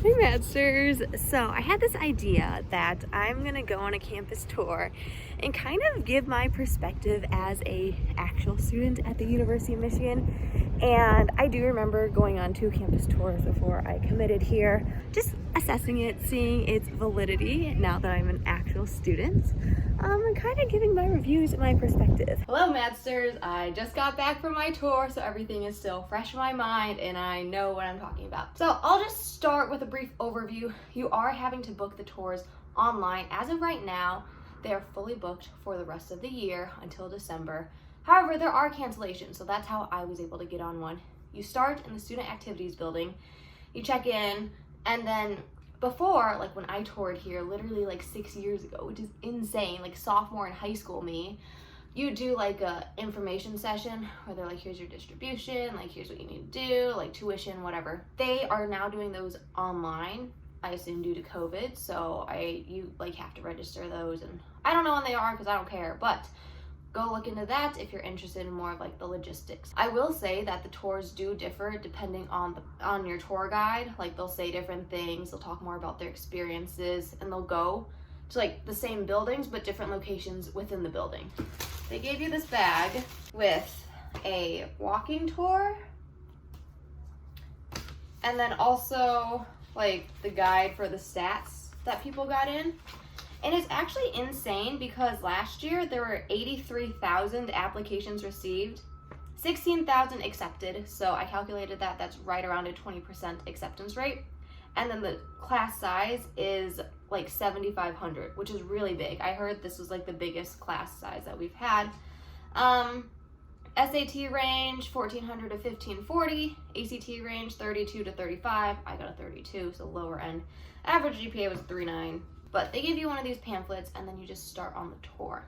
Hey Maddsters! So I had this idea that I'm gonna go on a campus tour and kind of give my perspective as a actual student at the University of Michigan. And I do remember going on 2 campus tours before I committed here, just assessing it, seeing its validity now that I'm an actual student, and kind of giving my reviews and my perspective. Hello Maddsters! I just got back from my tour, so everything is still fresh in my mind and I know what I'm talking about. So I'll just start with a brief overview. You are having to book the tours online. As of right now, they are fully booked for the rest of the year until December. However, there are cancellations, so that's how I was able to get on one. You start in the student activities building, you check in, and then before, like when I toured here, literally like 6 years ago, which is insane, like sophomore in high school me, you do like a information session where they're like, here's your distribution, like here's what you need to do, like tuition, whatever. They are now doing those online, I assume due to COVID, so you like have to register those, and I don't know when they are because I don't care, but go look into that if you're interested in more of like the logistics. I will say that the tours do differ depending on your tour guide. Like they'll say different things, they'll talk more about their experiences, and they'll go to like the same buildings but different locations within the building. They gave you this bag with a walking tour and then also like the guide for the stats that people got in. And it's actually insane because last year there were 83,000 applications received, 16,000 accepted. So I calculated that that's right around a 20% acceptance rate. And then the class size is like 7,500, which is really big. I heard this was like the biggest class size that we've had. SAT range 1,400 to 1,540, ACT range 32 to 35. I got a 32, so lower end. Average GPA was 3.9. But they give you one of these pamphlets and then you just start on the tour.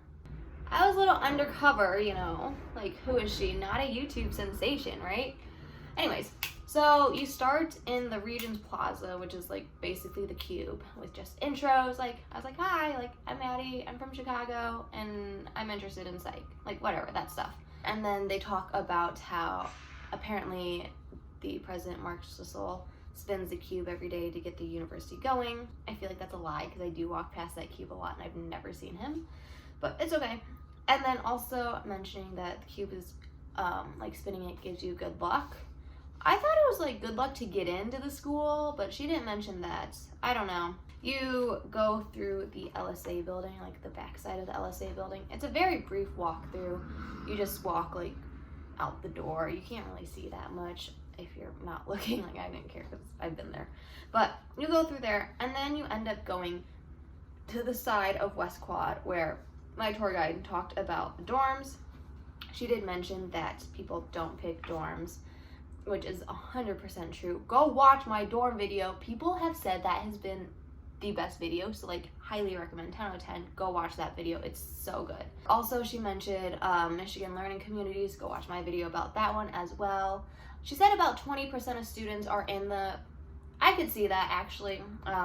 I was a little undercover, you know, like who is she? Not a YouTube sensation, right? Anyways, so you start in the Regents Plaza, which is like basically the cube with just intros. Like I was like, hi, like I'm Maddie, I'm from Chicago and I'm interested in psych, like whatever, that stuff. And then they talk about how apparently the president, Mark Sissel, spins the cube every day to get the university going. I feel like that's a lie because I do walk past that cube a lot and I've never seen him, but it's okay. And then also mentioning that the cube is like spinning it gives you good luck. I thought it was like good luck to get into the school, but she didn't mention that. I don't know. You go through the LSA building, like the backside of the LSA building. It's a very brief walkthrough. You just walk like out the door. You can't really see that much if you're not looking. Like I didn't care because I've been there, but you go through there and then you end up going to the side of West Quad where my tour guide talked about the dorms. She did mention that people don't pick dorms, which is 100% true. Go watch my dorm video. People have said that has been the best video, so like highly recommend. 10 out of 10, go watch that video, it's so good. Also she mentioned Michigan learning communities. Go watch my video about that one as well. She said about 20% of students are in the, I could see that actually.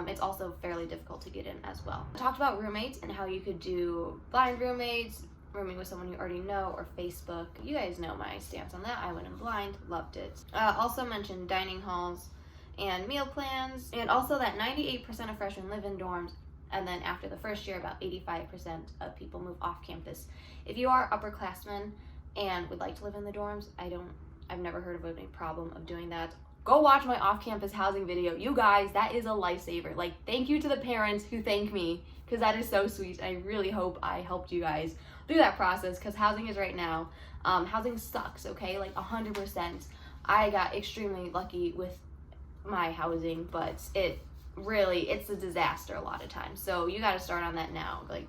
It's also fairly difficult to get in as well. I talked about roommates and how you could do blind roommates, rooming with someone you already know, or Facebook. You guys know my stance on that. I went in blind, loved it. Also mentioned dining halls and meal plans, and also that 98% of freshmen live in dorms, and then after the first year about 85% of people move off campus. If you are upperclassmen and would like to live in the dorms, I've never heard of any problem of doing that. Go watch my off-campus housing video. You guys, that is a lifesaver. Like, thank you to the parents who thank me, because that is so sweet. I really hope I helped you guys through that process, because housing is right now, housing sucks, okay? Like 100%. I got extremely lucky with my housing, but it's a disaster a lot of times. So you got to start on that now. Like,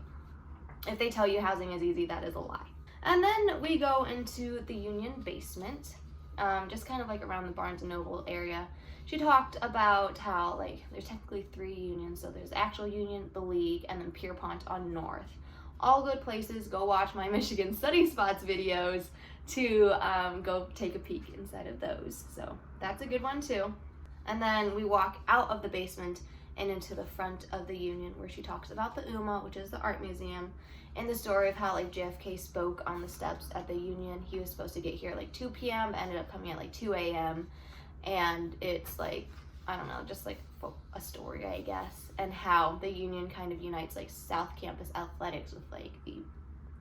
if they tell you housing is easy, that is a lie. And then we go into the Union basement, just kind of like around the Barnes & Noble area. She talked about how like there's technically 3 unions. So there's actual union, the League, and then Pierpont on North. All good places. Go watch my Michigan study spots videos to go take a peek inside of those. So that's a good one too. And then we walk out of the basement and into the front of the Union, where she talks about the UMA, which is the art museum, and the story of how like JFK spoke on the steps at the Union. He was supposed to get here at like 2 p.m., ended up coming at like 2 a.m. And it's like, I don't know, just like a story, I guess, and how the union kind of unites like South Campus athletics with like the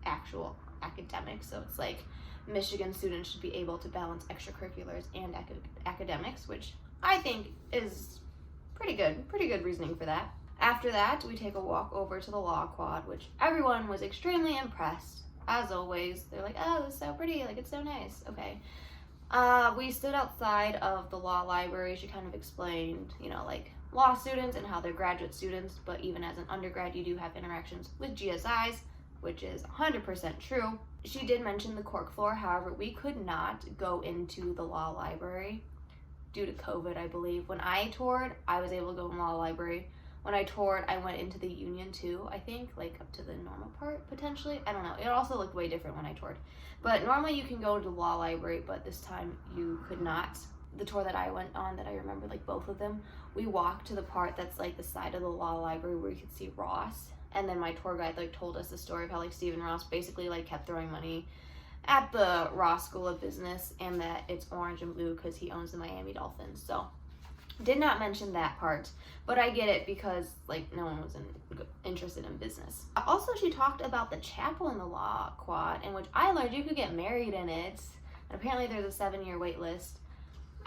actual academics. So it's like Michigan students should be able to balance extracurriculars and academics, which I think is pretty good reasoning for that. After that, we take a walk over to the law quad, which everyone was extremely impressed. As always, they're like, oh, it's so pretty, like it's so nice. Okay. We stood outside of the law library. She kind of explained, you know, like law students and how they're graduate students, but even as an undergrad, you do have interactions with GSIs, which is 100% true. She did mention the cork floor. However, we could not go into the law library due to COVID, I believe. When I toured, I was able to go in the law library. When I toured, I went into the union too, I think, like up to the normal part, potentially. I don't know. It also looked way different when I toured. But normally you can go to the law library, but this time you could not. The tour that I went on, that I remember, like both of them, we walked to the part that's like the side of the law library where you could see Ross. And then my tour guide like told us the story of how like Stephen Ross basically like kept throwing money at the Ross School of Business, and that it's orange and blue because he owns the Miami Dolphins. So did not mention that part, but I get it because like no one was interested in business. Also, she talked about the chapel in the law quad, in which I learned you could get married in it, and apparently there's a 7-year wait list.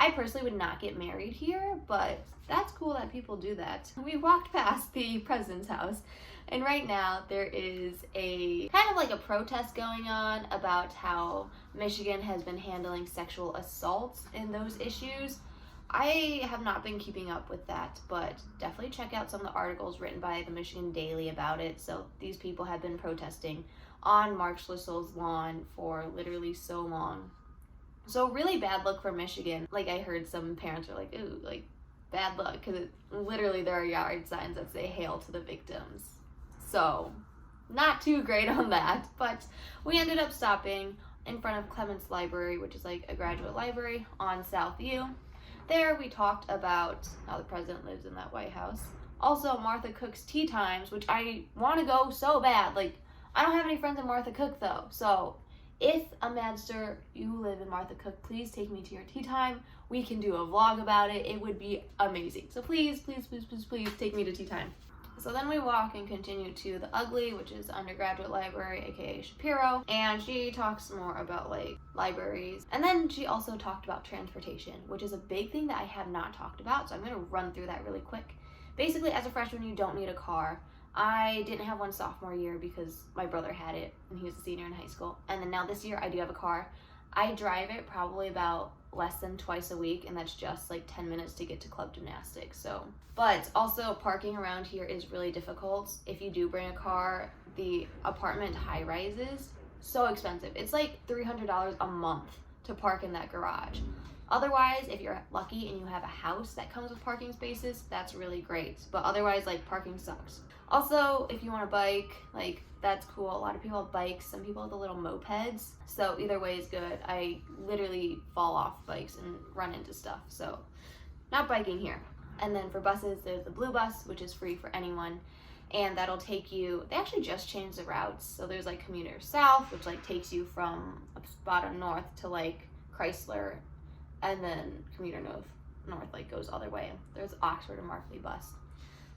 I personally would not get married here, but that's cool that people do that. We walked past the president's house, and right now there is a kind of like a protest going on about how Michigan has been handling sexual assaults in those issues. I have not been keeping up with that, but definitely check out some of the articles written by the Michigan Daily about it. So these people have been protesting on Mark Schlissel's lawn for literally so long. So really bad luck for Michigan. Like I heard some parents are like, ooh, like bad luck, because literally there are yard signs that say hail to the victims. So not too great on that, but we ended up stopping in front of Clements Library, which is like a graduate library on Southview. There we talked about how the president lives in that White House. Also, Martha Cook's tea times, which I want to go so bad. Like, I don't have any friends in Martha Cook though. So if a Maddster, you live in Martha Cook, please take me to your tea time. We can do a vlog about it. It would be amazing. So please take me to tea time. So then we walk and continue to the Ugly, which is the undergraduate library, aka Shapiro, and she talks more about like libraries. And then she also talked about transportation, which is a big thing that I have not talked about, so I'm going to run through that really quick. Basically, as a freshman, you don't need a car. I didn't have one sophomore year because my brother had it and he was a senior in high school. And then now this year I do have a car. I drive it probably about less than twice a week, and that's just like 10 minutes to get to club gymnastics. So, but also parking around here is really difficult. If you do bring a car, the apartment high rises, so expensive. It's like $300 a month to park in that garage. Otherwise, if you're lucky and you have a house that comes with parking spaces, that's really great. But otherwise, like, parking sucks. Also, if you want to bike, like, that's cool. A lot of people have bikes. Some people have the little mopeds. So either way is good. I literally fall off bikes and run into stuff. So not biking here. And then for buses, there's the Blue Bus, which is free for anyone. And that'll take you, they actually just changed the routes. So there's like Commuter South, which like takes you from a spot on North to like Chrysler. And then Commuter North like goes other way. There's Oxford and Markley bus.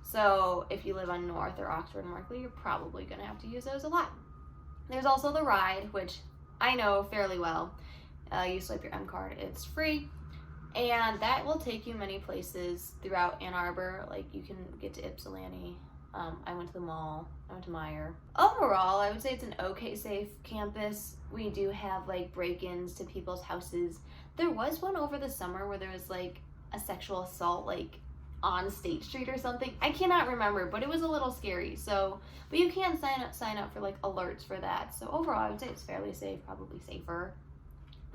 So if you live on North or Oxford and Markley, you're probably gonna have to use those a lot. There's also the Ride, which I know fairly well. You swipe your M card, it's free. And that will take you many places throughout Ann Arbor. Like you can get to Ypsilanti. I went to the mall, I went to Meyer. Overall, I would say it's an okay safe campus. We do have like break-ins to people's houses. There was one over the summer where there was like a sexual assault like on State Street or something. I cannot remember, but it was a little scary. So, but you can sign up for like alerts for that. So overall, I would say it's fairly safe, probably safer.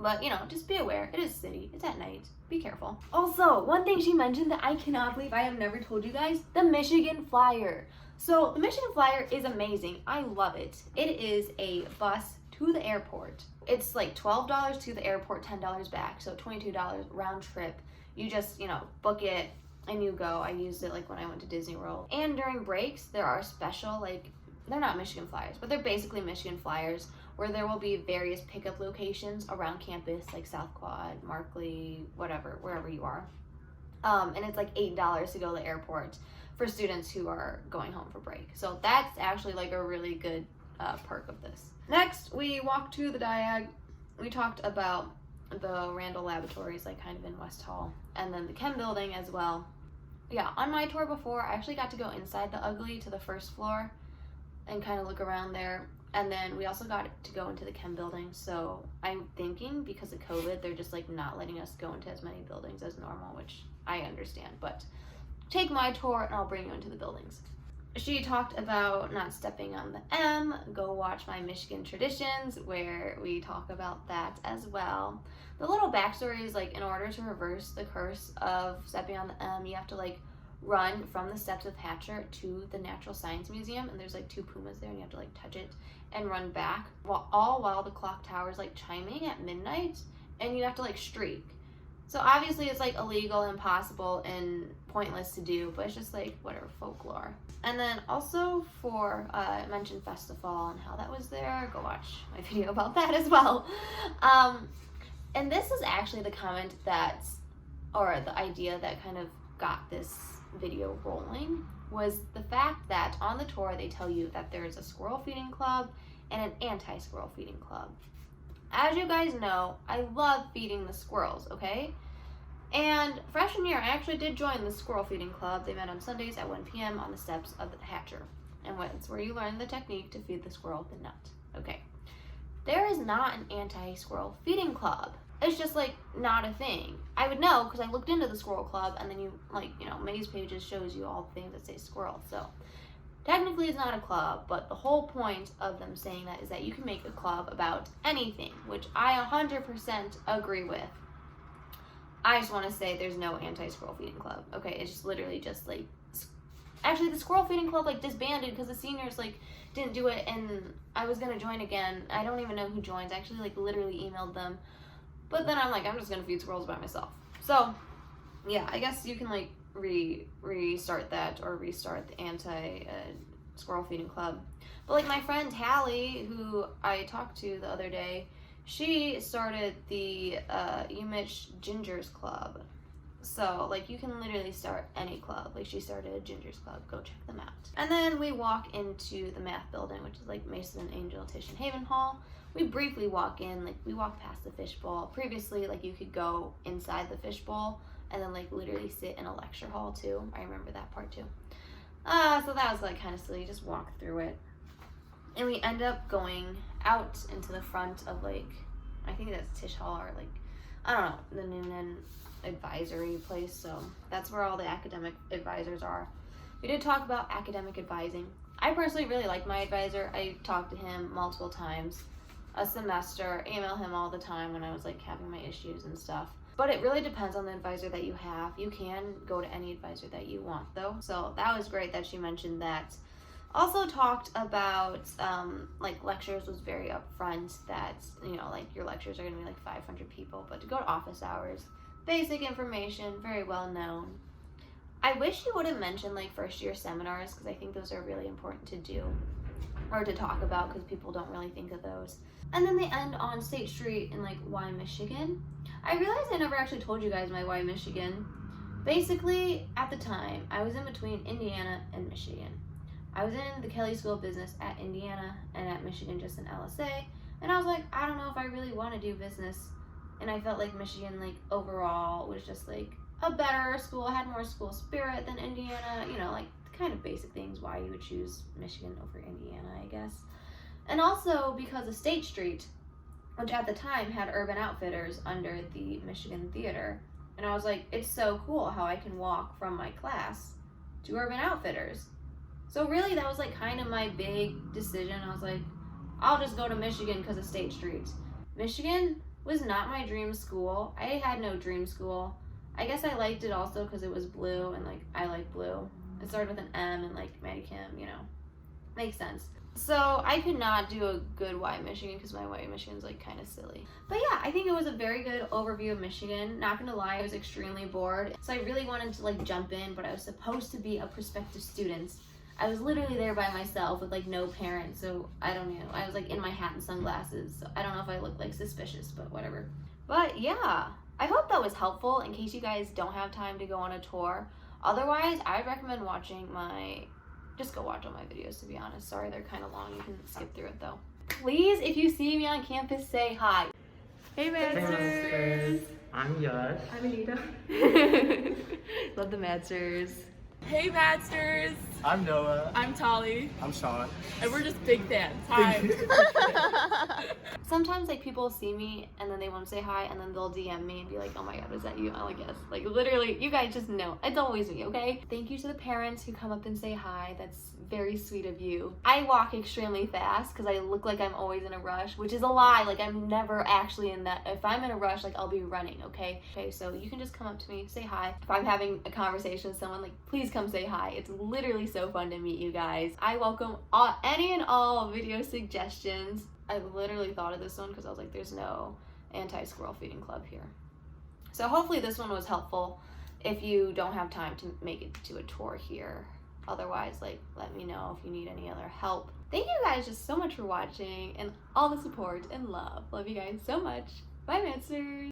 But, you know, just be aware. It is a city. It's at night. Be careful. Also, one thing she mentioned that I cannot believe I have never told you guys, the Michigan Flyer. So, the Michigan Flyer is amazing. I love it. It is a bus to the airport. It's like $12 to the airport, $10 back. So, $22 round trip. You just, you know, book it and you go. I used it like when I went to Disney World. And during breaks, there are special, like, they're not Michigan Flyers, but they're basically Michigan Flyers, where there will be various pickup locations around campus, like South Quad, Markley, whatever, wherever you are. And it's like $8 to go to the airport for students who are going home for break. So that's actually like a really good perk of this. Next, we walked to the diag. We talked about the Randall Laboratories, like kind of in West Hall, and then the Chem building as well. Yeah, on my tour before, I actually got to go inside the ugli to the first floor and kind of look around there. And then we also got to go into the Chem building. So I'm thinking because of COVID, they're just like not letting us go into as many buildings as normal, which I understand. But take my tour and I'll bring you into the buildings. She talked about not stepping on the M. Go watch my Michigan Traditions, where we talk about that as well. The little backstory is like, in order to reverse the curse of stepping on the M, you have to like run from the steps of Hatcher to the Natural Science Museum, and there's like 2 pumas there, and you have to like touch it and run back, while the clock tower is like chiming at midnight, and you have to like streak. So obviously it's like illegal, impossible, and pointless to do, but it's just like whatever, folklore. And then also for I mentioned Festival and how that was there, go watch my video about that as well. And this is actually the comment that, or the idea that kind of got this video rolling, was the fact that on the tour they tell you that there's a squirrel feeding club and an anti-squirrel feeding club. As you guys know, I love feeding the squirrels, okay? And freshman year, I actually did join the squirrel feeding club. They met on Sundays at 1 p.m. on the steps of the Hatcher. And it's where you learn the technique to feed the squirrel the nut. Okay. There is not an anti-squirrel feeding club. It's just like not a thing. I would know because I looked into the squirrel club, and then you like, you know, May's pages shows you all the things that say squirrel. So technically it's not a club, but the whole point of them saying that is that you can make a club about anything, which I 100% agree with. I just want to say there's no anti-squirrel feeding club. Okay, it's just literally just like, actually the squirrel feeding club like disbanded because the seniors like didn't do it, and I was gonna join again. I don't even know who joins. I actually like literally emailed them, but then I'm like, I'm just gonna feed squirrels by myself. So yeah, I guess you can like restart that, or restart the anti-squirrel feeding club. But like my friend Hallie, who I talked to the other day, she started the UMich Gingers Club. So like you can literally start any club. Like she started a Gingers Club. Go check them out. And then we walk into the math building, which is like Mason, Angel, Tisch, and Haven Hall. We briefly walk in, like we walk past the fishbowl. Previously, like you could go inside the fishbowl and then like literally sit in a lecture hall too. I remember that part too. So that was like kind of silly. Just walk through it. And we end up going out into the front of like, I think that's Tisch Hall, or like, I don't know, the Noonan advisory place. So that's where all the academic advisors are. We did talk about academic advising. I personally really like my advisor. I talked to him multiple times a semester, email him all the time when I was like having my issues and stuff. But it really depends on the advisor that you have. You can go to any advisor that you want though. So that was great that she mentioned that. Also talked about like lectures, was very upfront that, you know, like your lectures are going to be like 500 people, but to go to office hours, basic information, very well known. I wish you would have mentioned like first year seminars, because I think those are really important to do or to talk about, because people don't really think of those. And then they end on State Street in like Y, Michigan. I realized I never actually told you guys my Y, Michigan. Basically, at the time, I was in between Indiana and Michigan. I was in the Kelley School of Business at Indiana and at Michigan just in LSA, and I was like, I don't know if I really want to do business, and I felt like Michigan like overall was just like a better school, had more school spirit than Indiana, you know, like the kind of basic things why you would choose Michigan over Indiana, I guess. And also because of State Street, which at the time had Urban Outfitters under the Michigan Theater, and I was like, it's so cool how I can walk from my class to Urban Outfitters. So really that was like kind of my big decision. I was like, I'll just go to Michigan because of State Street. Michigan was not my dream school. I had no dream school. I guess I liked it also because it was blue, and like I like blue. It started with an M, and like Maddykim, you know, makes sense. So I could not do a good Y Michigan because my Y Michigan's like kind of silly. But yeah, I think it was a very good overview of Michigan. Not gonna lie, I was extremely bored. So I really wanted to like jump in, but I was supposed to be a prospective student. I was literally there by myself with like no parents, so I don't know. I was like in my hat and sunglasses, so I don't know if I look like suspicious, but whatever. But yeah, I hope that was helpful in case you guys don't have time to go on a tour. Otherwise, I'd recommend watching just go watch all my videos, to be honest. Sorry, they're kind of long. You can skip through it though. Please, if you see me on campus, say hi. Hey, Maddsters. I'm Yash. I'm Anita. Love the Maddsters. Hey Maddsters. I'm Noah. I'm Tolly. I'm Sean. And we're just big fans. Hi. Sometimes like people see me and then they want to say hi and then they'll DM me and be like, oh my god, is that you? I'm like, yes. Like literally, you guys just know. It's always me, okay? Thank you to the parents who come up and say hi. That's very sweet of you. I walk extremely fast because I look like I'm always in a rush, which is a lie. Like I'm never actually in that. If I'm in a rush, like I'll be running, okay? Okay, so you can just come up to me, say hi. If I'm having a conversation with someone, like please come say hi. It's literally so fun to meet you guys. I welcome any and all video suggestions. I literally thought of this one because I was like, there's no anti-squirrel feeding club here. So hopefully this one was helpful if you don't have time to make it to a tour here. Otherwise, like, let me know if you need any other help. Thank you guys just so much for watching and all the support and love. Love you guys so much. Bye, Maddsters.